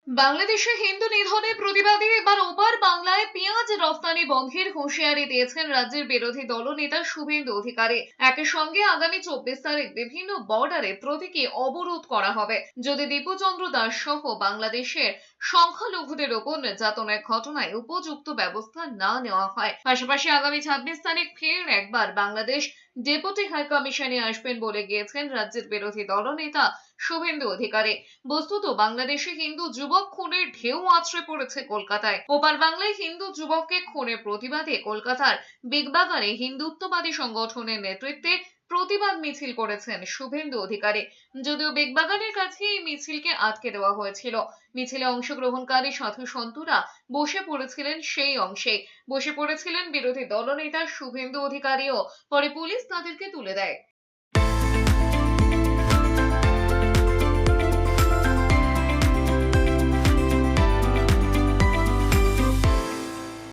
বাংলাদেশে হিন্দু নিধনের প্রতিবাদে এবার ওপার বাংলায় পেঁয়াজ রফতানি বন্ধের হুঁশিয়ারি দিয়েছেন রাজ্যের বিরোধী দলনেতা শুভেন্দু অধিকারী। একই সঙ্গে আগামী 24 তারিখ বিভিন্ন বর্ডারে প্রতীকী অবরোধ করা হবে যদি দীপুচন্দ্র দাস সহ বাংলাদেশের সংখ্যালঘুদের ওপর নির্যাতনের ঘটনায় উপযুক্ত ব্যবস্থা না নেওয়া হয়। পাশাপাশি আগামী 26 তারিখ ফের একবার বাংলাদেশ ডেপুটি হাই কমিশনে আসবেন বলে গিয়েছেন রাজ্যের বিরোধী দলনেতা শুভেন্দু অধিকারী। বস্তুত বাংলাদেশে হিন্দু যুবক খুনের ঢেউ আছড়ে পড়েছে কলকাতায়। ওপার বাংলায় হিন্দু যুবককে খুনের প্রতিবাদে কলকাতার বিগবাগানে হিন্দুত্ববাদী সংগঠনের নেতৃত্বে প্রতিবাদ মিছিল করেছেন শুভেন্দু অধিকারী। যদিও বিগবাগানের কাছে এই মিছিলকে আটকে দেওয়া হয়েছিল। মিছিলে অংশগ্রহণকারী সাধু সন্তরা বসে পড়েছিলেন সেই অংশে। বসে পড়েছিলেন বিরোধী দলনেতা শুভেন্দু অধিকারীও। পরে পুলিশ তাদেরকে তুলে দেয়।